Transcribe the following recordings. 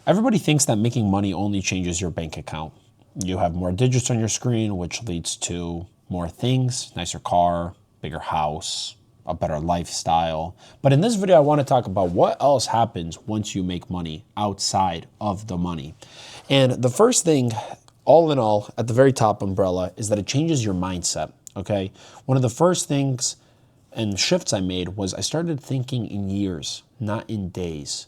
Everybody thinks that making money only changes your bank account. You have more digits on your screen, which leads to more things, nicer car, bigger house, a better lifestyle. But in this video, I want to talk about what else happens once you make money outside of the money. And the first thing, all in all, at the very top umbrella, is that it changes your mindset, okay? One of the first things and shifts I made was I started thinking in years, not in days.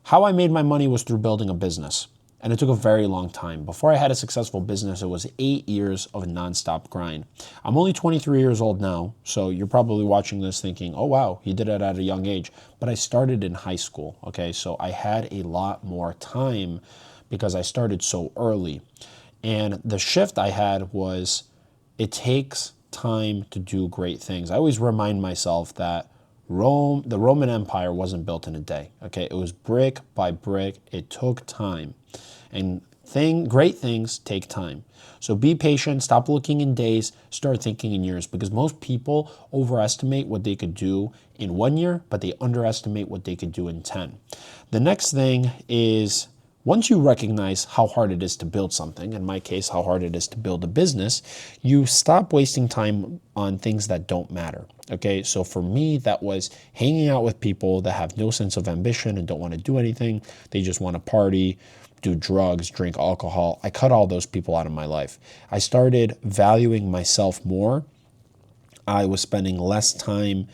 How I made my money was through building a business, and it took a very long time. Before I had a successful business, it was 8 years of a nonstop grind. I'm only 23 years old now, so you're probably watching this thinking, oh wow, he did it at a young age. But I started in high school, okay? So I had a lot more time because I started so early. And the shift I had was it takes time to do great things. I always remind myself that the Roman Empire wasn't built in a day, okay? It was brick by brick. It took time. And great things take time. So be patient, stop looking in days, start thinking in years, because most people overestimate what they could do in 1 year, but they underestimate what they could do in 10. The next thing is, once you recognize how hard it is to build something, in my case, how hard it is to build a business, you stop wasting time on things that don't matter, okay? So for me, that was hanging out with people that have no sense of ambition and don't want to do anything. They just want to party, do drugs, drink alcohol. I cut all those people out of my life. I started valuing myself more. I was spending less time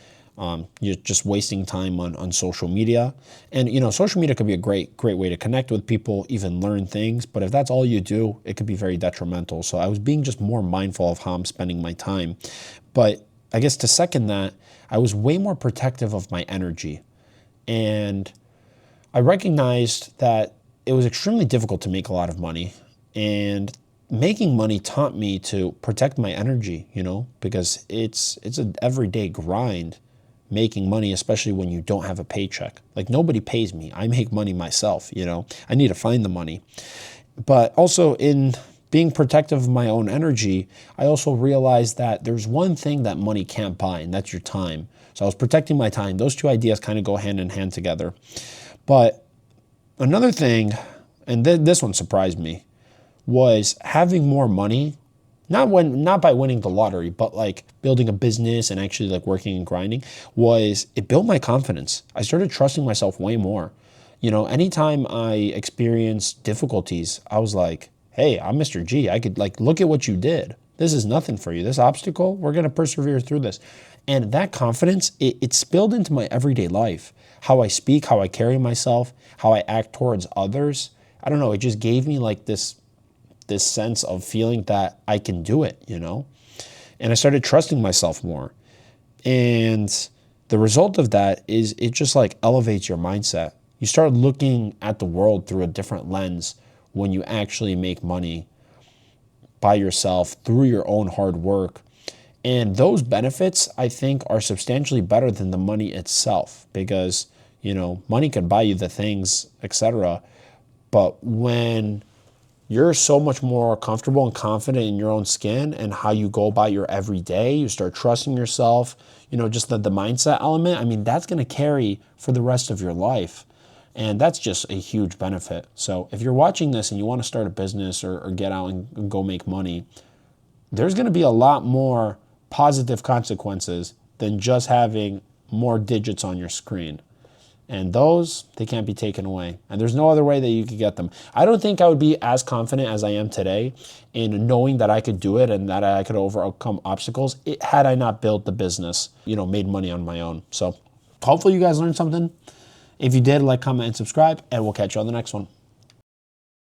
you're just wasting time on social media. And, social media could be a great way to connect with people, even learn things. But if that's all you do, it could be very detrimental. So I was being just more mindful of how I'm spending my time. But I guess to second that, I was way more protective of my energy. And I recognized that it was extremely difficult to make a lot of money. And making money taught me to protect my energy, because it's an everyday grind making money, especially when you don't have a paycheck. Like, nobody pays me. I make money myself, I need to find the money. But also in being protective of my own energy, I also realized that there's one thing that money can't buy, and that's your time. So I was protecting my time. Those two ideas kind of go hand in hand together. But another thing, and this one surprised me, was having more money. Not by winning the lottery, but like building a business and actually like working and grinding, it built my confidence. I started trusting myself way more. Anytime I experienced difficulties, I was like, hey, I'm Mr. G. I could look at what you did. This is nothing for you. This obstacle, we're going to persevere through this. And that confidence, it spilled into my everyday life. How I speak, how I carry myself, how I act towards others. I don't know. It just gave me like this sense of feeling that I can do it, And I started trusting myself more. And the result of that is it just like elevates your mindset. You start looking at the world through a different lens when you actually make money by yourself through your own hard work. And those benefits, I think, are substantially better than the money itself, because, money can buy you the things, etc. But when you're so much more comfortable and confident in your own skin and how you go about your everyday, you start trusting yourself, just the mindset element, I mean, that's going to carry for the rest of your life. And that's just a huge benefit. So if you're watching this and you want to start a business or get out and go make money, there's going to be a lot more positive consequences than just having more digits on your screen. And those, they can't be taken away. And there's no other way that you could get them. I don't think I would be as confident as I am today in knowing that I could do it and that I could overcome obstacles had I not built the business, made money on my own. So hopefully you guys learned something. If you did, like, comment, and subscribe, and we'll catch you on the next one.